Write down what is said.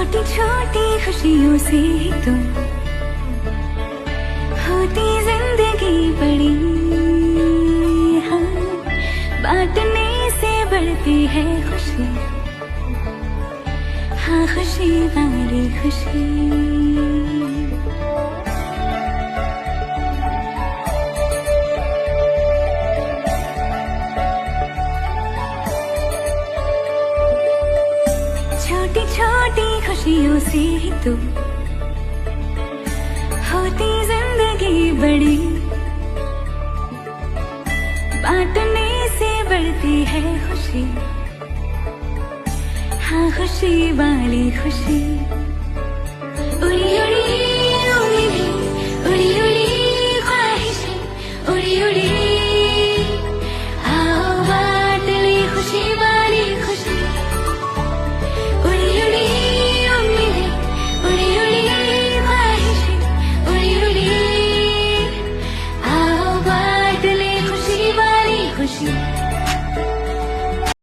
छोटी छोटी खुशियों से ही तो होती जिंदगी बड़ी। हाँ, बांटने से बढ़ती है खुशी। हाँ, खुशी वाली खुशी। छोटी छोटी खुशियों से ही तो होती जिंदगी बड़ी। बांटने से बढ़ती है खुशी। हाँ, खुशी वाली खुशी। उड़ी उड़ी उम्मीदें, उड़ी उड़ी ख्वाहिशें, उड़ी उड़ी